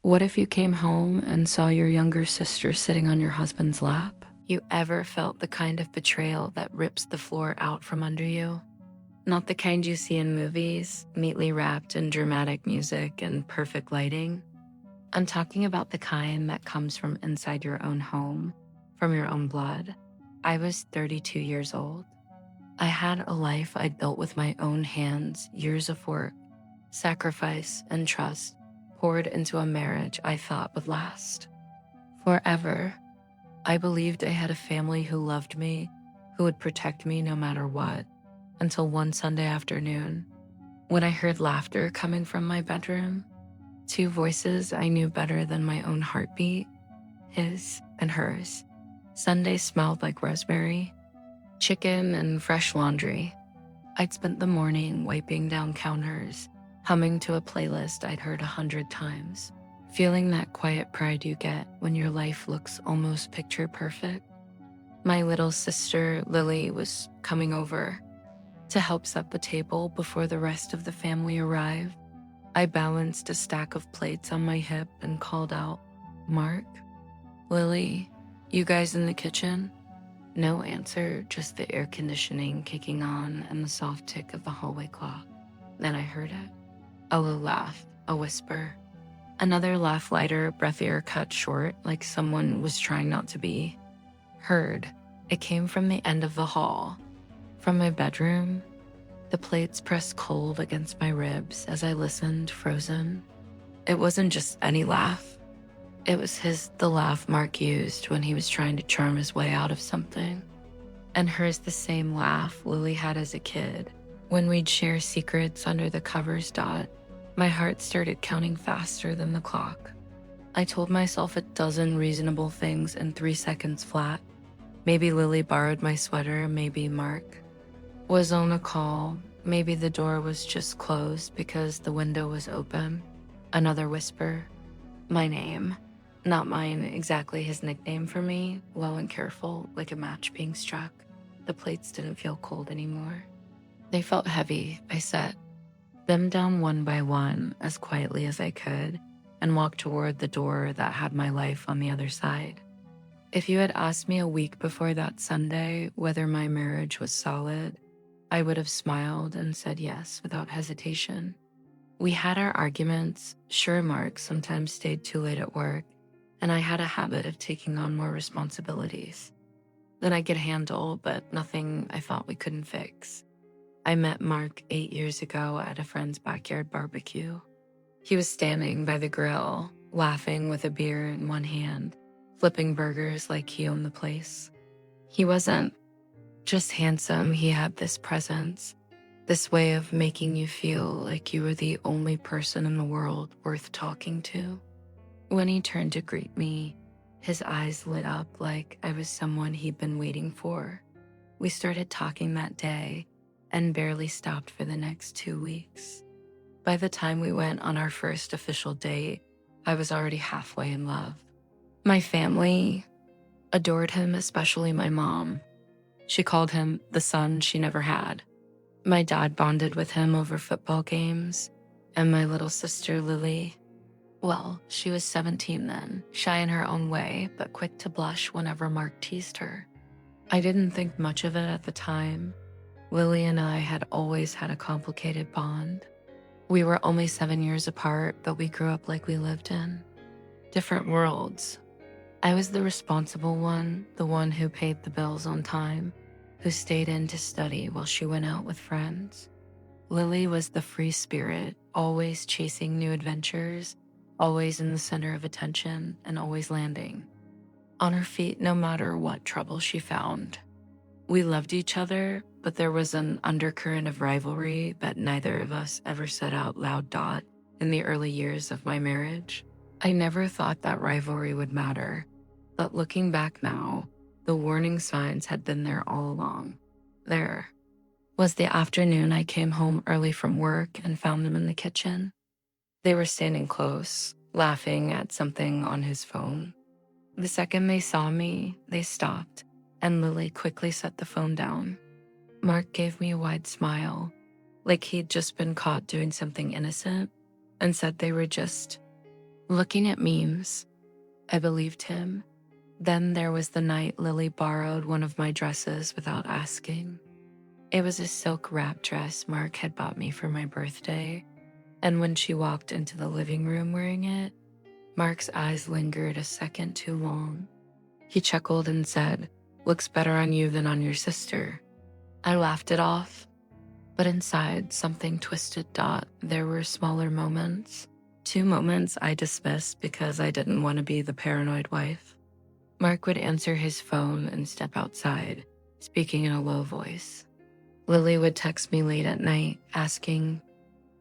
What if you came home and saw your younger sister sitting on your husband's lap? You ever felt the kind of betrayal that rips the floor out from under you? Not the kind you see in movies, neatly wrapped in dramatic music and perfect lighting. I'm talking about the kind that comes from inside your own home, from your own blood. I was 32 years old. I had a life I'd built with my own hands, years of work, sacrifice, and trust poured into a marriage I thought would last forever. I believed I had a family who loved me, who would protect me no matter what, until one Sunday afternoon, when I heard laughter coming from my bedroom. Two voices I knew better than my own heartbeat, his and hers. Sunday smelled like rosemary, chicken, and fresh laundry. I'd spent the morning wiping down counters, humming to a playlist I'd heard 100 times, feeling that quiet pride you get when your life looks almost picture perfect. My little sister, Lily, was coming over to help set the table before the rest of the family arrived. I balanced a stack of plates on my hip and called out, "Mark? Lily, you guys in the kitchen?" No answer, just the air conditioning kicking on and the soft tick of the hallway clock. Then I heard it. A low laugh, a whisper. Another laugh, lighter, breathier, cut short, like someone was trying not to be heard. It came from the end of the hall, from my bedroom. The plates pressed cold against my ribs as I listened, frozen. It wasn't just any laugh. It was the laugh Mark used when he was trying to charm his way out of something. And hers the same laugh Lily had as a kid, when we'd share secrets under the covers. My heart started counting faster than the clock. I told myself a dozen reasonable things in 3 seconds flat. Maybe Lily borrowed my sweater, maybe Mark was on a call, maybe the door was just closed because the window was open. Another whisper, my name. Not mine, exactly his nickname for me, low and careful, like a match being struck. The plates didn't feel cold anymore. They felt heavy. I set them down one by one as quietly as I could and walked toward the door that had my life on the other side. If you had asked me a week before that Sunday whether my marriage was solid, I would have smiled and said yes without hesitation. We had our arguments. Sure, Mark sometimes stayed too late at work, and I had a habit of taking on more responsibilities than I could handle, but nothing I thought we couldn't fix. I met Mark 8 years ago at a friend's backyard barbecue. He was standing by the grill, laughing with a beer in one hand, flipping burgers like he owned the place. He wasn't just handsome, he had this presence, this way of making you feel like you were the only person in the world worth talking to. When he turned to greet me, his eyes lit up like I was someone he'd been waiting for. We started talking that day and barely stopped for the next 2 weeks. By the time we went on our first official date, I was already halfway in love. My family adored him, especially my mom. She called him the son she never had. My dad bonded with him over football games, and my little sister Lily, well, she was 17 then, shy in her own way, but quick to blush whenever Mark teased her. I didn't think much of it at the time. Lily and I had always had a complicated bond. We were only 7 years apart, but we grew up like we lived in different worlds. I was the responsible one, the one who paid the bills on time, who stayed in to study while she went out with friends. Lily was the free spirit, always chasing new adventures, always in the center of attention, and always landing on her feet no matter what trouble she found. We loved each other, but there was an undercurrent of rivalry that neither of us ever said out loud. In the early years of my marriage, I never thought that rivalry would matter. But looking back now, the warning signs had been there all along. There was the afternoon I came home early from work and found them in the kitchen. They were standing close, laughing at something on his phone. The second they saw me, they stopped, and Lily quickly set the phone down. Mark gave me a wide smile, like he'd just been caught doing something innocent, and said they were just Looking at memes, I believed him. Then there was the night Lily borrowed one of my dresses without asking. It was a silk wrap dress Mark had bought me for my birthday, and when she walked into the living room wearing it, Mark's eyes lingered a second too long. He chuckled and said, "Looks better on you than on your sister." I laughed it off, but inside something twisted. There were smaller moments. 2 moments I dismissed because I didn't want to be the paranoid wife. Mark would answer his phone and step outside, speaking in a low voice. Lily would text me late at night, asking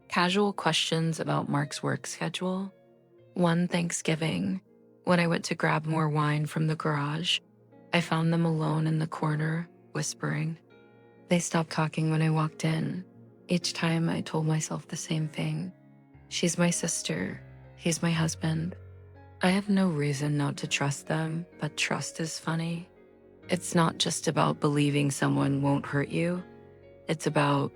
casual questions about Mark's work schedule. One Thanksgiving, when I went to grab more wine from the garage, I found them alone in the corner, whispering. They stopped talking when I walked in. Each time I told myself the same thing. She's my sister. He's my husband. I have no reason not to trust them, but trust is funny. It's not just about believing someone won't hurt you. It's about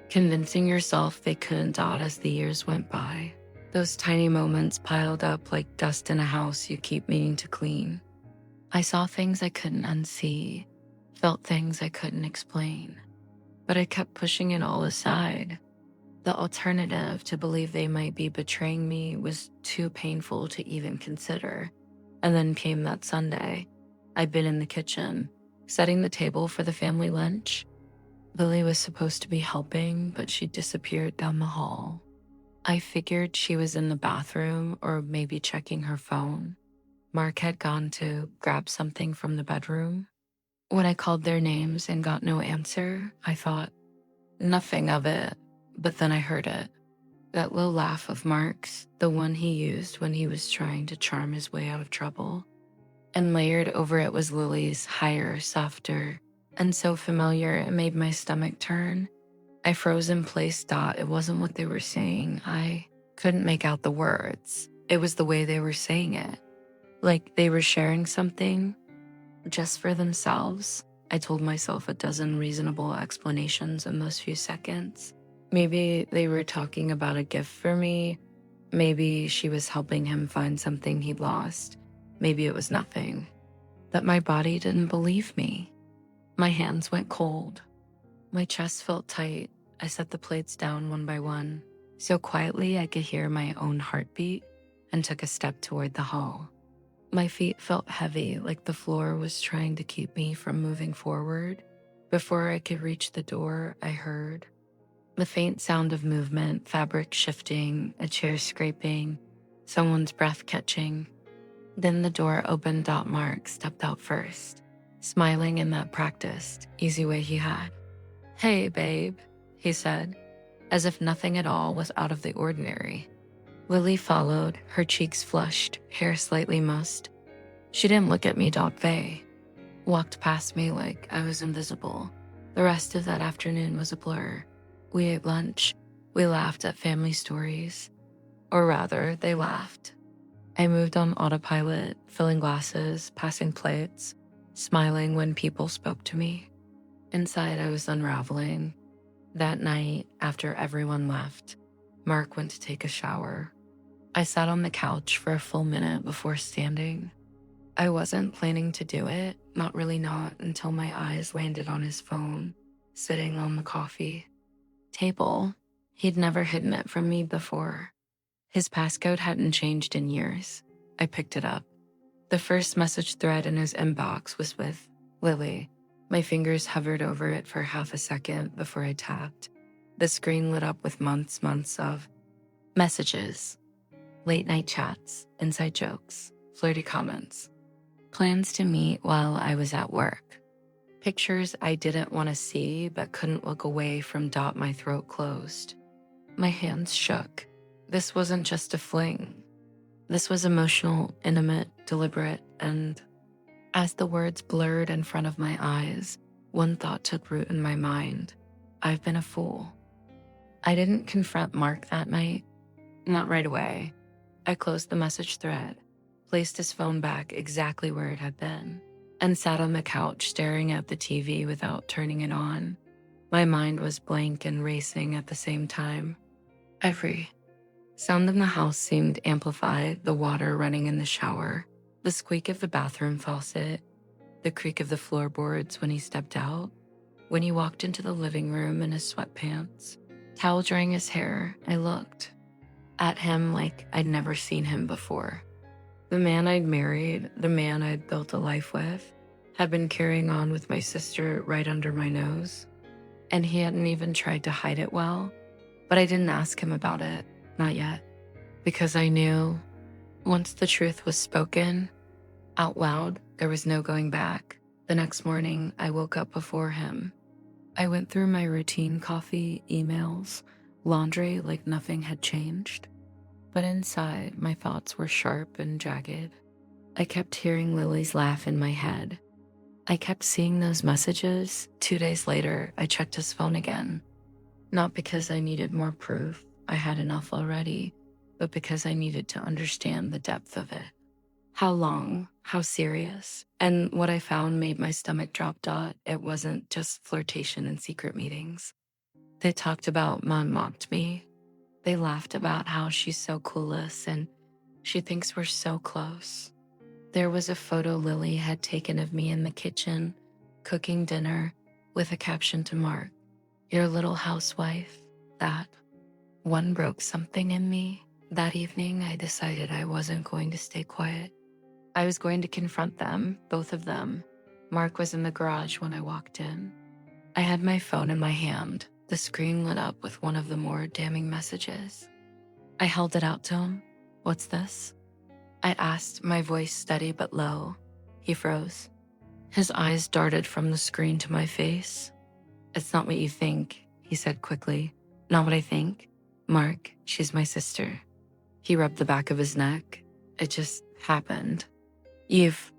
convincing yourself they couldn't. As the years went by, those tiny moments piled up like dust in a house you keep meaning to clean. I saw things I couldn't unsee, felt things I couldn't explain, but I kept pushing it all aside. The alternative, to believe they might be betraying me, was too painful to even consider. And then came that Sunday. I'd been in the kitchen, setting the table for the family lunch. Lily was supposed to be helping, but she disappeared down the hall. I figured she was in the bathroom or maybe checking her phone. Mark had gone to grab something from the bedroom. When I called their names and got no answer, I thought nothing of it, but then I heard it. That low laugh of Mark's, the one he used when he was trying to charm his way out of trouble. And layered over it was Lily's, higher, softer, and so familiar it made my stomach turn. I froze in place. It wasn't what they were saying. I couldn't make out the words. It was the way they were saying it. Like they were sharing something just for themselves. I told myself a dozen reasonable explanations in those few seconds. Maybe they were talking about a gift for me. Maybe she was helping him find something he'd lost. Maybe it was nothing. But my body didn't believe me. My hands went cold. My chest felt tight. I set the plates down one by one, so quietly I could hear my own heartbeat, and took a step toward the hall. My feet felt heavy, like the floor was trying to keep me from moving forward. Before I could reach the door, I heard the faint sound of movement, fabric shifting, a chair scraping, someone's breath catching. Then the door opened. Mark stepped out first, smiling in that practiced, easy way he had. "Hey, babe," he said, as if nothing at all was out of the ordinary. Lily followed, her cheeks flushed, hair slightly mussed. She didn't look at me. They walked past me like I was invisible. The rest of that afternoon was a blur. We ate lunch. We laughed at family stories. Or rather, they laughed. I moved on autopilot, filling glasses, passing plates, smiling when people spoke to me. Inside, I was unraveling. That night, after everyone left, Mark went to take a shower. I sat on the couch for a full minute before standing. I wasn't planning to do it, not until my eyes landed on his phone, sitting on the coffee table. He'd never hidden it from me before. His passcode hadn't changed in years. I picked it up. The first message thread in his inbox was with Lily. My fingers hovered over it for half a second before I tapped. The screen lit up with months of messages, late night chats, inside jokes, flirty comments, plans to meet while I was at work, pictures I didn't want to see but couldn't look away from. My throat closed. My hands shook. This wasn't just a fling. This was emotional, intimate, deliberate, and as the words blurred in front of my eyes, one thought took root in my mind. I've been a fool. I didn't confront Mark that night. Not right away. I closed the message thread, placed his phone back exactly where it had been, and sat on the couch staring at the TV without turning it on. My mind was blank and racing at the same time. Every Sound in the house seemed amplified, the water running in the shower, the squeak of the bathroom faucet, the creak of the floorboards when he stepped out, when he walked into the living room in his sweatpants, towel drying his hair. I looked at him like I'd never seen him before. The man I'd married, the man I'd built a life with, had been carrying on with my sister right under my nose, and he hadn't even tried to hide it well. But I didn't ask him about it, not yet, because I knew once the truth was spoken out loud, there was no going back. The next morning, I woke up before him. I went through my routine: coffee, emails, laundry, like nothing had changed. But inside, my thoughts were sharp and jagged. I kept hearing Lily's laugh in my head. I kept seeing those messages. 2 days later, I checked his phone again. Not because I needed more proof, I had enough already, but because I needed to understand the depth of it. How long, how serious, and what I found made my stomach drop. It wasn't just flirtation and secret meetings. They talked about Mom mocked me. They laughed about how she's so clueless and she thinks we're so close. There was a photo Lily had taken of me in the kitchen, cooking dinner, with a caption to Mark, "Your little housewife." That one broke something in me. That evening, I decided I wasn't going to stay quiet. I was going to confront them, both of them. Mark was in the garage when I walked in. I had my phone in my hand. The screen lit up with one of the more damning messages. I held it out to him. "What's this?" I asked, my voice steady but low. He froze. His eyes darted from the screen to my face. "It's not what you think," he said quickly. "Not what I think? Mark, she's my sister." He rubbed the back of his neck. "It just happened. You've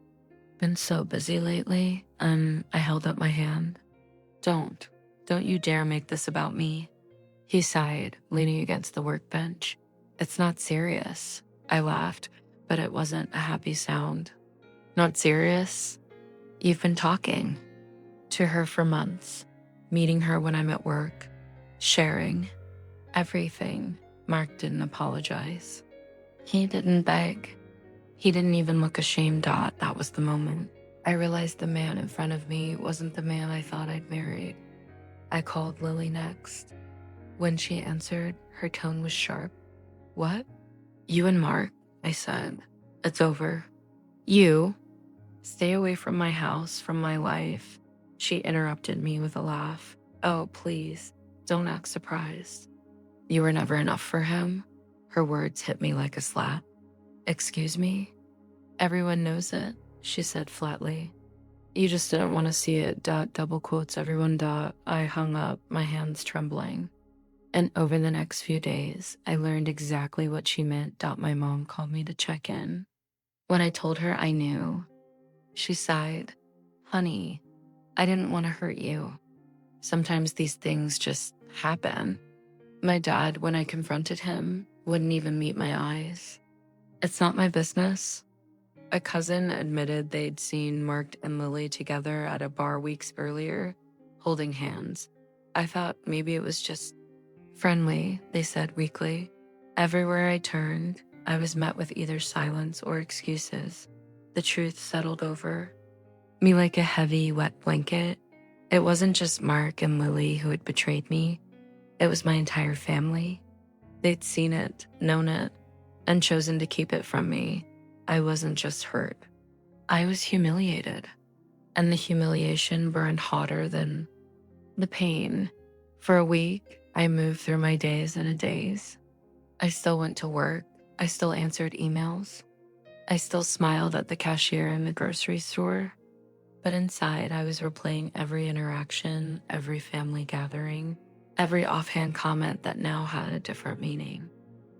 been so busy lately." I held up my hand. Don't you dare make this about me." He sighed, leaning against the workbench. "It's not serious." I laughed, but it wasn't a happy sound. "Not serious? You've been talking to her for months, meeting her when I'm at work, sharing everything." Mark didn't apologize. He didn't beg. He didn't even look ashamed. That was the moment I realized the man in front of me wasn't the man I thought I'd married. I called Lily next. When she answered, her tone was sharp. "What?" "You and Mark," I said. "It's over." "You? Stay away from my house, from my life." She interrupted me with a laugh. "Oh, please, don't act surprised. You were never enough for him." Her words hit me like a slap. "Excuse me?" "Everyone knows it," she said flatly. "You just didn't want to see it. Double quotes, everyone. I hung up, my hands trembling. And over the next few days, I learned exactly what she meant. My mom called me to check in. When I told her I knew, she sighed. "Honey, I didn't want to hurt you. Sometimes these things just happen." My dad, when I confronted him, wouldn't even meet my eyes. "It's not my business." A cousin admitted they'd seen Mark and Lily together at a bar weeks earlier, holding hands. I thought maybe it was just friendly, they said weakly. Everywhere I turned, I was met with either silence or excuses. The truth settled over me like a heavy, wet blanket. It wasn't just Mark and Lily who had betrayed me. It was my entire family. They'd seen it, known it, and chosen to keep it from me. I wasn't just hurt. I was humiliated. And the humiliation burned hotter than the pain. For a week, I moved through my days in a daze. I still went to work. I still answered emails. I still smiled at the cashier in the grocery store. But inside, I was replaying every interaction, every family gathering, every offhand comment that now had a different meaning.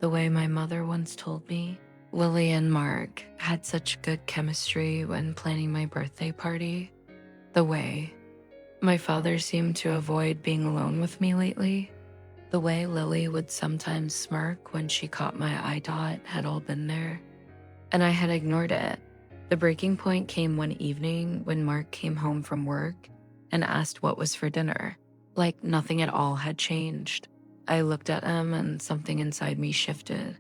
The way my mother once told me, Lily and Mark had such good chemistry when planning my birthday party. The way my father seemed to avoid being alone with me lately. The way Lily would sometimes smirk when she caught my eye dot had all been there. And I had ignored it. The breaking point came one evening when Mark came home from work and asked what was for dinner. Like nothing at all had changed. I looked at him and something inside me shifted.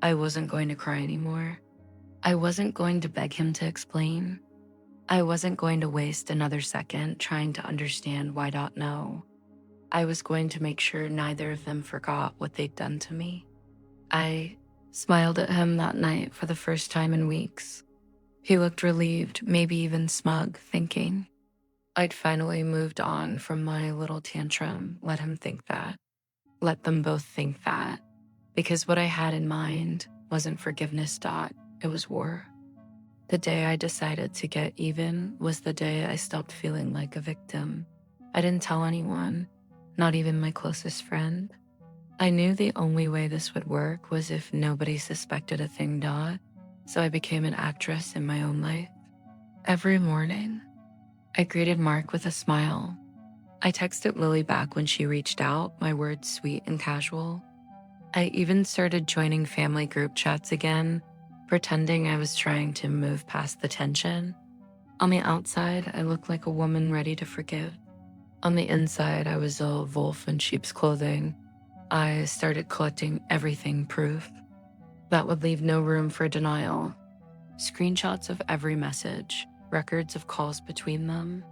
I wasn't going to cry anymore. I wasn't going to beg him to explain. I wasn't going to waste another second trying to understand why not know. I was going to make sure neither of them forgot what they'd done to me. I smiled at him that night for the first time in weeks. He looked relieved, maybe even smug, thinking I'd finally moved on from my little tantrum. Let him think that. Let them both think that. Because what I had in mind wasn't forgiveness, Dot. It was war. The day I decided to get even was the day I stopped feeling like a victim. I didn't tell anyone, not even my closest friend. I knew the only way this would work was if nobody suspected a thing, Dot. So I became an actress in my own life. Every morning, I greeted Mark with a smile. I texted Lily back when she reached out, my words sweet and casual. I even started joining family group chats again, pretending I was trying to move past the tension. On the outside, I looked like a woman ready to forgive. On the inside, I was a wolf in sheep's clothing. I started collecting everything proof. That would leave no room for denial. Screenshots of every message, records of calls between them,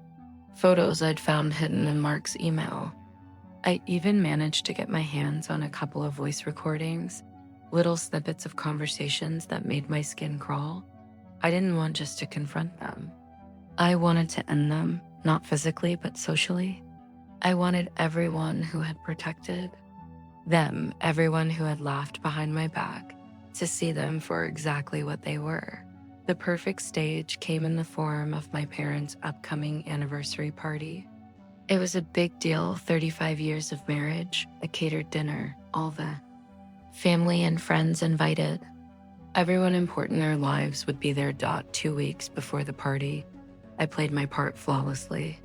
photos I'd found hidden in Mark's email. I even managed to get my hands on a couple of voice recordings, little snippets of conversations that made my skin crawl. I didn't want just to confront them. I wanted to end them, not physically, but socially. I wanted everyone who had protected them, everyone who had laughed behind my back, to see them for exactly what they were. The perfect stage came in the form of my parents' upcoming anniversary party. It was a big deal, 35 years of marriage, a catered dinner, all that. Family and friends invited. Everyone important in their lives would be there. 2 weeks before the party, I played my part flawlessly.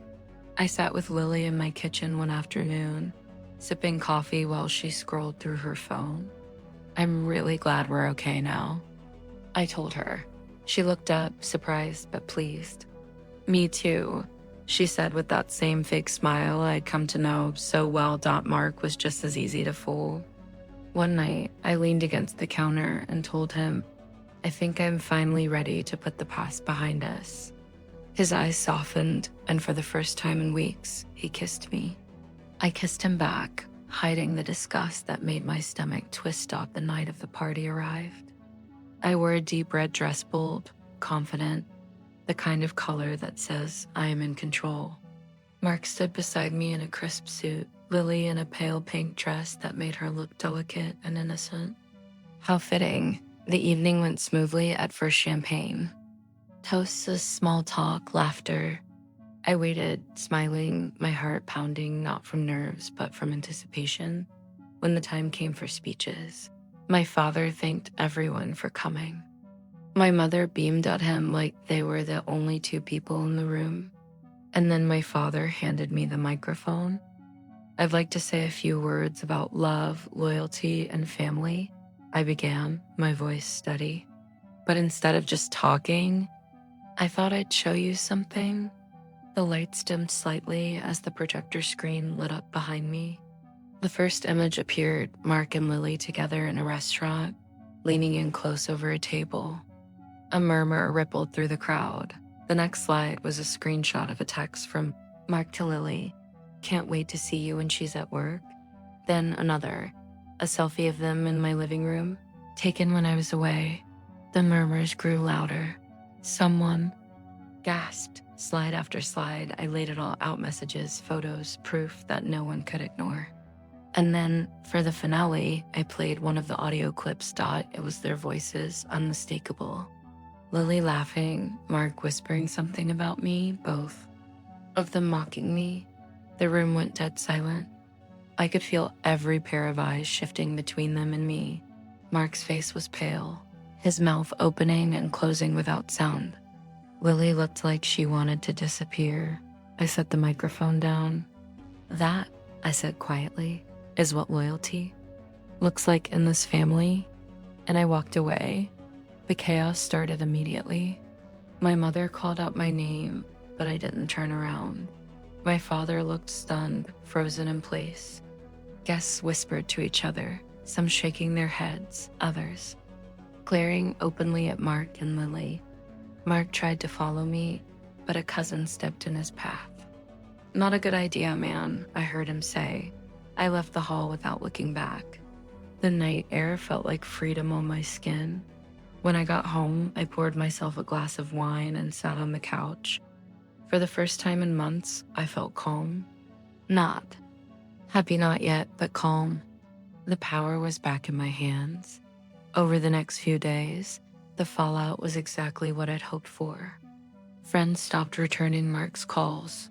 I sat with Lily in my kitchen one afternoon, sipping coffee while she scrolled through her phone. I'm really glad we're okay now, I told her. She looked up, surprised but pleased. Me too, she said with that same fake smile I'd come to know so well. Mark was just as easy to fool. One night, I leaned against the counter and told him, I think I'm finally ready to put the past behind us. His eyes softened, and for the first time in weeks, he kissed me. I kissed him back, hiding the disgust that made my stomach twist off the night of the party arrived. I wore a deep red dress, bold, confident, the kind of color that says I am in control. Mark stood beside me in a crisp suit, Lily in a pale pink dress that made her look delicate and innocent. How fitting. The evening went smoothly at first. Champagne, toasts, small talk, laughter. I waited, smiling, my heart pounding not from nerves but from anticipation. When the time came for speeches, my father thanked everyone for coming. My mother beamed at him like they were the only two people in the room. And then my father handed me the microphone. I'd like to say a few words about love, loyalty, and family, I began, my voice steady. But instead of just talking, I thought I'd show you something. The lights dimmed slightly as the projector screen lit up behind me. The first image appeared, Mark and Lily together in a restaurant, leaning in close over a table. A murmur rippled through the crowd. The next slide was a screenshot of a text from Mark to Lily. Can't wait to see you when she's at work. Then another, a selfie of them in my living room, taken when I was away. The murmurs grew louder. Someone gasped. Slide after slide, I laid it all out, messages, photos, proof that no one could ignore. And then, for the finale, I played one of the audio clips. It was their voices, unmistakable. Lily laughing, Mark whispering something about me, both of them mocking me. The room went dead silent. I could feel every pair of eyes shifting between them and me. Mark's face was pale, his mouth opening and closing without sound. Lily looked like she wanted to disappear. I set the microphone down. That, I said quietly, is what loyalty looks like in this family. And I walked away. The chaos started immediately. My mother called out my name, but I didn't turn around. My father looked stunned, frozen in place. Guests whispered to each other, some shaking their heads, others glaring openly at Mark and Lily. Mark tried to follow me, but a cousin stepped in his path. "Not a good idea, man," I heard him say. I left the hall without looking back. The night air felt like freedom on my skin. When I got home, I poured myself a glass of wine and sat on the couch. For the first time in months, I felt calm. Not happy, not yet, but calm. The power was back in my hands. Over the next few days, the fallout was exactly what I'd hoped for. Friends stopped returning Mark's calls.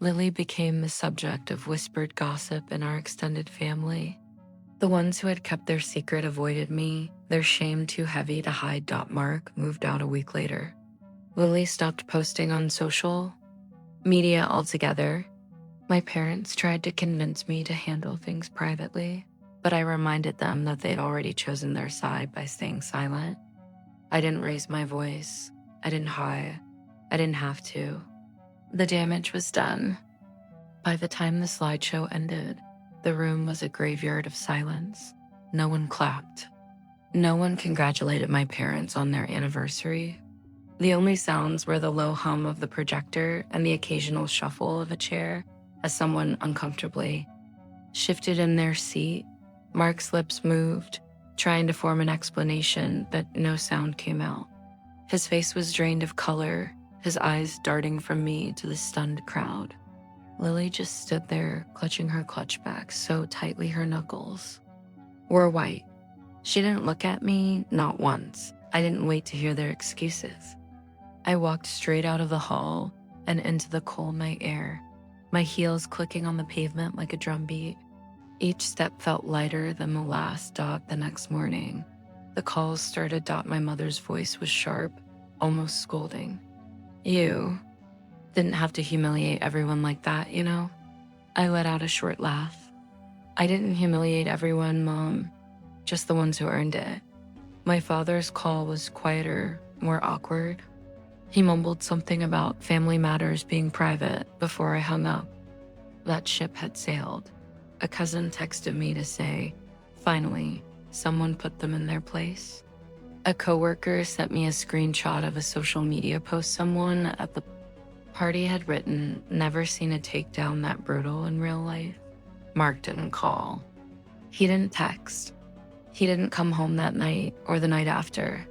Lily became the subject of whispered gossip in our extended family. The ones who had kept their secret avoided me, their shame too heavy to hide. Mark moved out a week later. Lily stopped posting on social media altogether. My parents tried to convince me to handle things privately, but I reminded them that they'd already chosen their side by staying silent. I didn't raise my voice. I didn't hide. I didn't have to. The damage was done. By the time the slideshow ended, the room was a graveyard of silence. No one clapped. No one congratulated my parents on their anniversary. The only sounds were the low hum of the projector and the occasional shuffle of a chair as someone uncomfortably shifted in their seat. Mark's lips moved, trying to form an explanation, but no sound came out. His face was drained of color, his eyes darting from me to the stunned crowd. Lily just stood there, clutching her clutch bag so tightly her knuckles were white. She didn't look at me, not once. I didn't wait to hear their excuses. I walked straight out of the hall and into the cold night air, my heels clicking on the pavement like a drumbeat. Each step felt lighter than the last. The next morning, the calls started. My mother's voice was sharp, almost scolding. "You didn't have to humiliate everyone like that, you know?" I let out a short laugh. "I didn't humiliate everyone, Mom, just the ones who earned it." My father's call was quieter, more awkward. He mumbled something about family matters being private before I hung up. That ship had sailed. A cousin texted me to say, finally, someone put them in their place. A coworker sent me a screenshot of a social media post someone at the party had written, "Never seen a takedown that brutal in real life." Mark didn't call. He didn't text. He didn't come home that night or the night after.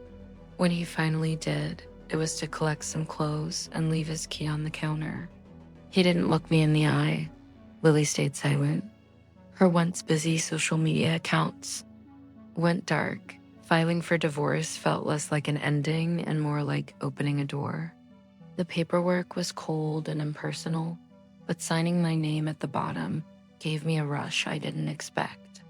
When he finally did, it was to collect some clothes and leave his key on the counter. He didn't look me in the eye. Lily stayed silent. Her once busy social media accounts went dark. Filing for divorce felt less like an ending and more like opening a door. The paperwork was cold and impersonal, but signing my name at the bottom gave me a rush I didn't expect.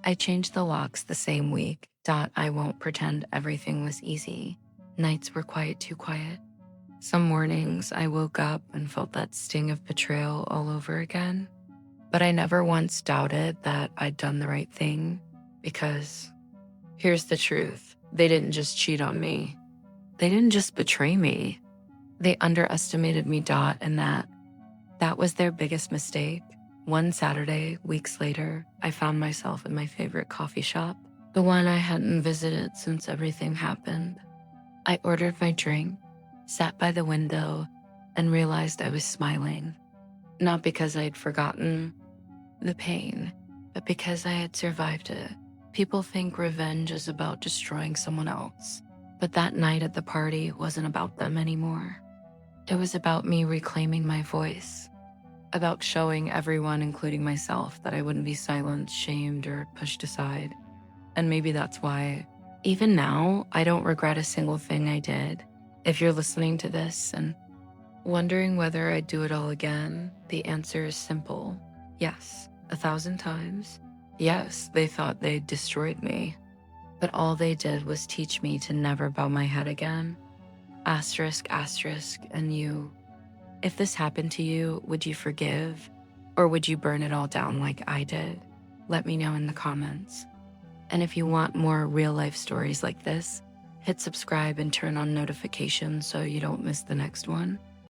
I changed the locks the same week. I won't pretend everything was easy. Nights were too quiet. Some mornings I woke up and felt that sting of betrayal all over again. But I never once doubted that I'd done the right thing, because here's the truth. They didn't just cheat on me. They didn't just betray me. They underestimated me, and that was their biggest mistake. One Saturday, weeks later, I found myself in my favorite coffee shop, the one I hadn't visited since everything happened. I ordered my drink, sat by the window, and realized I was smiling. Not because I had forgotten the pain, but because I had survived it. People think revenge is about destroying someone else, but that night at the party wasn't about them anymore. It was about me reclaiming my voice, about showing everyone, including myself, that I wouldn't be silenced, shamed, or pushed aside. And maybe that's why, even now, I don't regret a single thing I did. If you're listening to this and wondering whether I'd do it all again, the answer is simple. Yes, 1,000 times. Yes, they thought they'd destroyed me, but all they did was teach me to never bow my head again. Asterisk, asterisk, and you. If this happened to you, would you forgive? Or would you burn it all down like I did? Let me know in the comments. And if you want more real-life stories like this, hit subscribe and turn on notifications so you don't miss the next one.